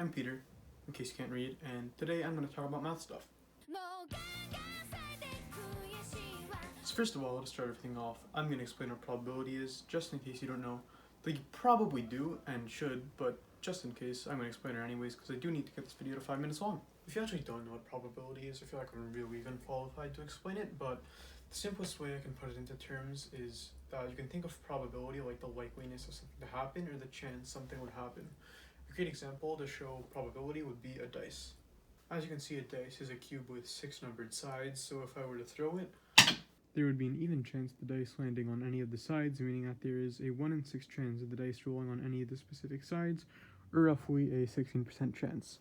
I'm Peter, in case you can't read, and today I'm going to talk about math stuff. So first of all, to start everything off, I'm going to explain what probability is, just in case you don't know. Like, you probably do and should, but just in case, I'm going to explain it anyways, because I do need to get this video to 5 minutes long. If you actually don't know what probability is, I feel like I'm really unqualified to explain it, but the simplest way I can put it into terms is that you can think of probability like the likeliness of something to happen or the chance something would happen. A great example to show probability would be a dice. As you can see, a dice is a cube with 6 numbered sides, so if I were to throw it, there would be an even chance of the dice landing on any of the sides, meaning that there is a 1 in 6 chance of the dice rolling on any of the specific sides, or roughly a 16% chance.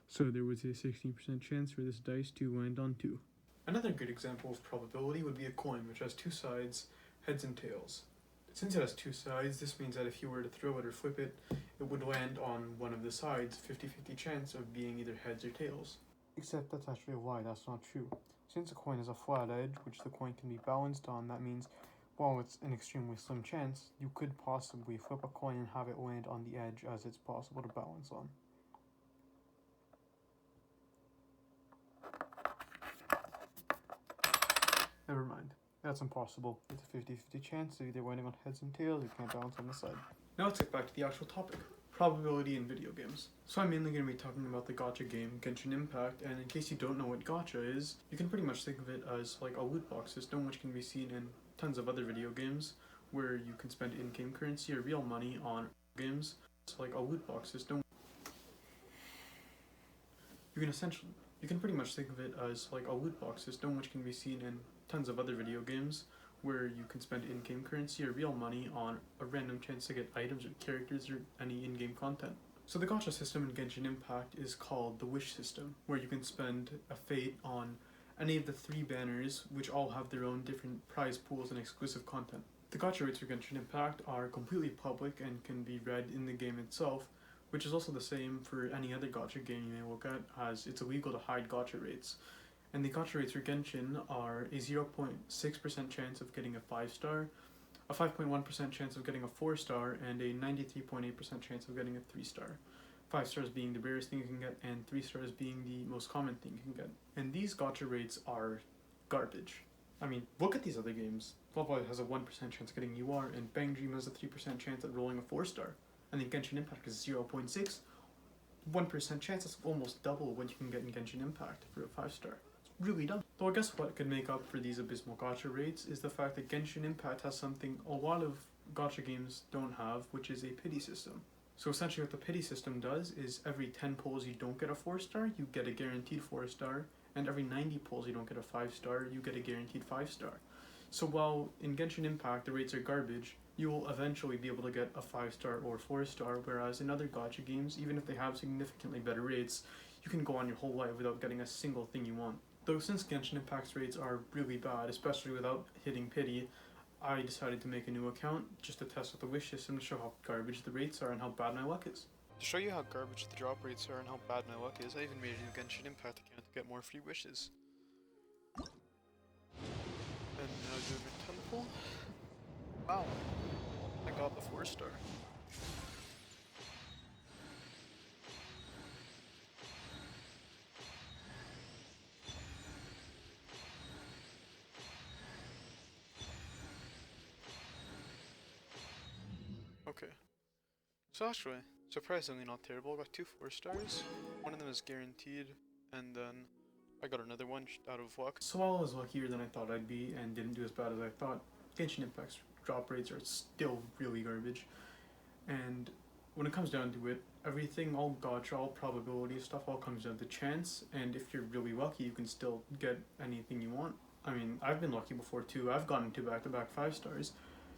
So there was a 16% chance for this dice to land on 2. Another good example of probability would be a coin, which has 2 sides, heads and tails. Since it has 2 sides, this means that if you were to throw it or flip it, it would land on one of the sides, 50-50 chance of being either heads or tails. Except that's actually a lie, that's not true. Since a coin has a flat edge, which the coin can be balanced on, that means, while it's an extremely slim chance, you could possibly flip a coin and have it land on the edge, as it's possible to balance on. Never mind. That's impossible. It's a 50-50 chance of either landing on heads and tails, you can't balance on the side. Now let's get back to the actual topic. Probability in video games. So I'm mainly going to be talking about the gacha game, Genshin Impact, and in case you don't know what gacha is, you can pretty much think of it as like a loot box system, which can be seen in tons of other video games, where you can spend in-game currency or real money on games. It's like a loot box system. You can pretty much think of it as like a loot box system, which can be seen in tons of other video games, where you can spend in-game currency or real money on a random chance to get items or characters or any in-game content. So the gacha system in Genshin Impact is called the wish system, where you can spend a fate on any of the 3 banners, which all have their own different prize pools and exclusive content. The gacha rates for Genshin Impact are completely public and can be read in the game itself, which is also the same for any other gacha game you may look at, as it's illegal to hide gacha rates. And the gacha rates for Genshin are a 0.6% chance of getting a 5-star, a 5.1% chance of getting a 4-star, and a 93.8% chance of getting a 3-star. 5 stars being the rarest thing you can get, and 3 stars being the most common thing you can get. And these gacha rates are garbage. I mean, look at these other games. Love Live has a 1% chance of getting UR, and Bang Dream has a 3% chance at rolling a 4-star. And then Genshin Impact is 0.6. 1% chance, that's almost double what you can get in Genshin Impact for a 5-star. Really dumb. Though I guess what could make up for these abysmal gacha rates is the fact that Genshin Impact has something a lot of gacha games don't have, which is a pity system. So essentially what the pity system does is every 10 pulls you don't get a 4-star, you get a guaranteed 4-star, and every 90 pulls you don't get a 5-star, you get a guaranteed 5-star. So while in Genshin Impact the rates are garbage, you will eventually be able to get a 5-star or 4-star, whereas in other gacha games, even if they have significantly better rates, you can go on your whole life without getting a single thing you want. Though since Genshin Impact's rates are really bad, especially without hitting pity, I decided to make a new account just to test out the wish system to show how garbage the rates are and how bad my luck is. To show you how garbage the drop rates are and how bad my luck is, I even made a new Genshin Impact account to get more free wishes. And now doing a temple. Wow, I got the 4-star. Okay. So actually, surprisingly not terrible. I got 2 4-stars. One of them is guaranteed, and then I got another one out of luck. So while I was luckier than I thought I'd be and didn't do as bad as I thought, Genshin Impact's drop rates are still really garbage. And when it comes down to it, everything, all gacha, all probability stuff, all comes down to chance, and if you're really lucky, you can still get anything you want. I mean, I've been lucky before too. I've gotten 2 back-to-back 5-stars.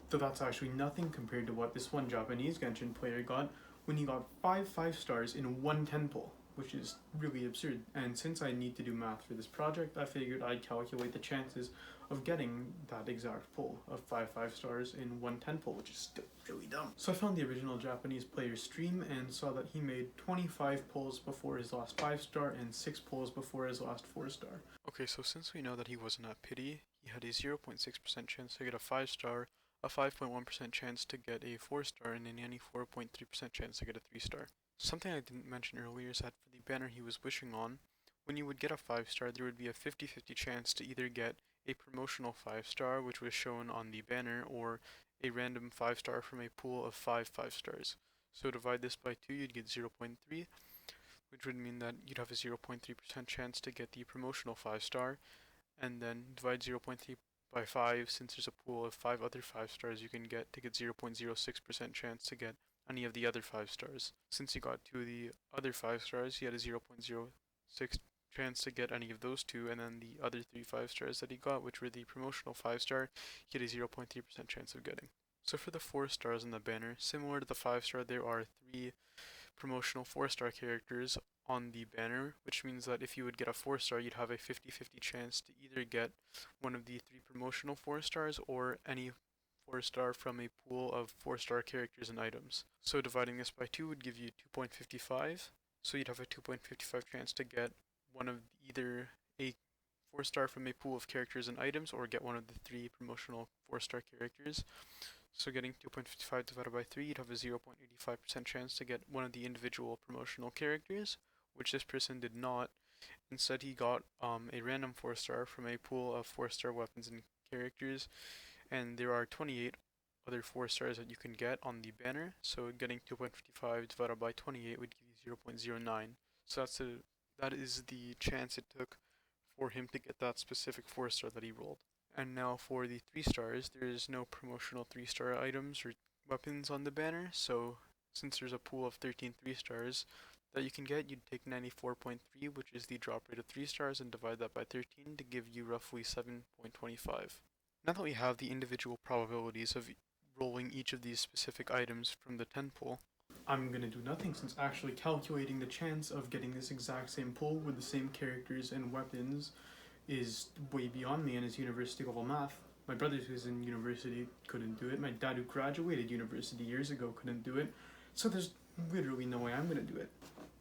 Though that's actually nothing compared to what this one Japanese Genshin player got when he got 5 stars in one 10 pull, which is really absurd. And since I need to do math for this project, I figured I'd calculate the chances of getting that exact pull of 5 stars in one 10 pull, which is still really dumb. So I found the original Japanese player's stream and saw that he made 25 pulls before his last 5-star and 6 pulls before his last 4-star. Okay, so since we know that he wasn't at pity, he had a 0.6% chance to get a 5-star, a 5.1% chance to get a 4-star, and a 94.3% chance to get a 3-star. Something I didn't mention earlier is that for the banner he was wishing on, when you would get a 5-star, there would be a 50-50 chance to either get a promotional 5-star, which was shown on the banner, or a random 5-star from a pool of 5 5-stars. So divide this by 2, you'd get 0.3, which would mean that you'd have a 0.3% chance to get the promotional 5-star, and then divide 0.3 by 5, since there's a pool of 5 other 5-stars you can get to get 0.06% chance to get any of the other 5-stars. Since you got 2 of the other 5-stars, he had a 0.06 chance to get any of those 2, and then the other 3 5-stars that he got, which were the promotional 5-star, he had a 0.3% chance of getting. So for the 4 stars in the banner, similar to the 5-star, there are 3 promotional 4-star characters on the banner, which means that if you would get a 4-star, you'd have a 50-50 chance to either get one of the 3 promotional 4-stars or any 4-star from a pool of 4-star characters and items. So dividing this by 2 would give you 2.55, so you'd have a 2.55 chance to get one of either a 4-star from a pool of characters and items or get one of the 3 promotional 4-star characters. So getting 2.55 divided by 3, you'd have a 0.85% chance to get one of the individual promotional characters, which this person did not. Instead, he got a random 4-star from a pool of 4-star weapons and characters, and there are 28 other 4-stars that you can get on the banner, so getting 2.55 divided by 28 would give you 0.09. So that is the chance it took for him to get that specific 4-star that he rolled. And now for the 3 stars, there is no promotional 3-star items or weapons on the banner, so since there's a pool of 13 3-stars that you can get, you'd take 94.3, which is the drop rate of 3 stars, and divide that by 13 to give you roughly 7.25. Now that we have the individual probabilities of rolling each of these specific items from the 10 pool, I'm going to do nothing since actually calculating the chance of getting this exact same pool with the same characters and weapons is way beyond me and is university level math. My brother who's in university couldn't do it. My dad who graduated university years ago couldn't do it. So there's literally no way I'm going to do it.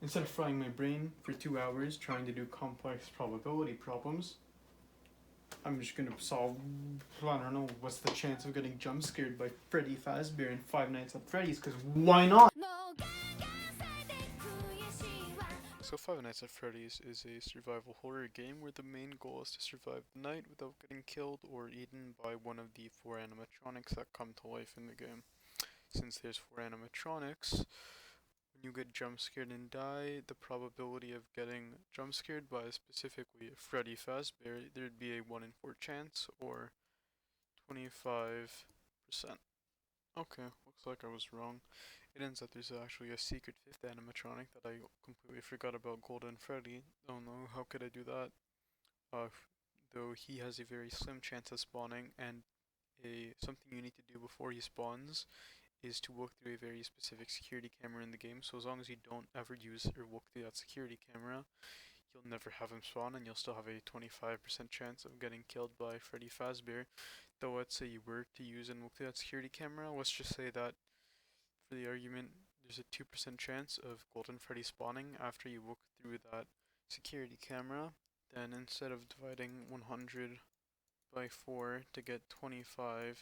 Instead of frying my brain for 2 hours trying to do complex probability problems, I'm just going to solve, I don't know, what's the chance of getting jump scared by Freddy Fazbear in Five Nights at Freddy's, because why not? So Five Nights at Freddy's is a survival horror game where the main goal is to survive the night without getting killed or eaten by one of the 4 animatronics that come to life in the game. Since there's 4 animatronics, when you get jump scared and die, the probability of getting jump scared by specifically Freddy Fazbear, there'd be a 1 in 4 chance, or 25%. Okay, looks like I was wrong. It ends up there's actually a secret 5th animatronic that I completely forgot about, Golden Freddy. Oh no, how could I do that? Though he has a very slim chance of spawning, and something you need to do before he spawns is to walk through a very specific security camera in the game. So as long as you don't ever use or walk through that security camera, you'll never have him spawn, and you'll still have a 25% chance of getting killed by Freddy Fazbear. Though let's say you were to use and walk through that security camera, let's just say that for the argument, there's a 2% chance of Golden Freddy spawning after you walk through that security camera. Then instead of dividing 100 by 4 to get 25%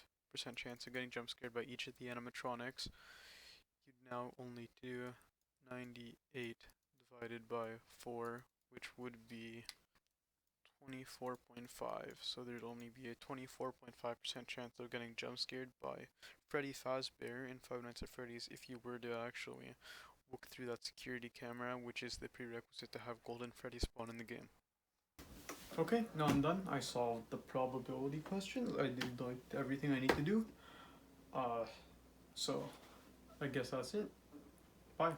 chance of getting jump scared by each of the animatronics, you'd now only do 98 divided by 4, which would be 24.5. So there'd only be a 24.5% chance of getting jump scared by Freddy Fazbear in Five Nights at Freddy's if you were to actually walk through that security camera, which is the prerequisite to have Golden Freddy spawn in the game. Okay, now I'm done. I solved the probability questions. I did like everything I need to do. So I guess that's it. Bye.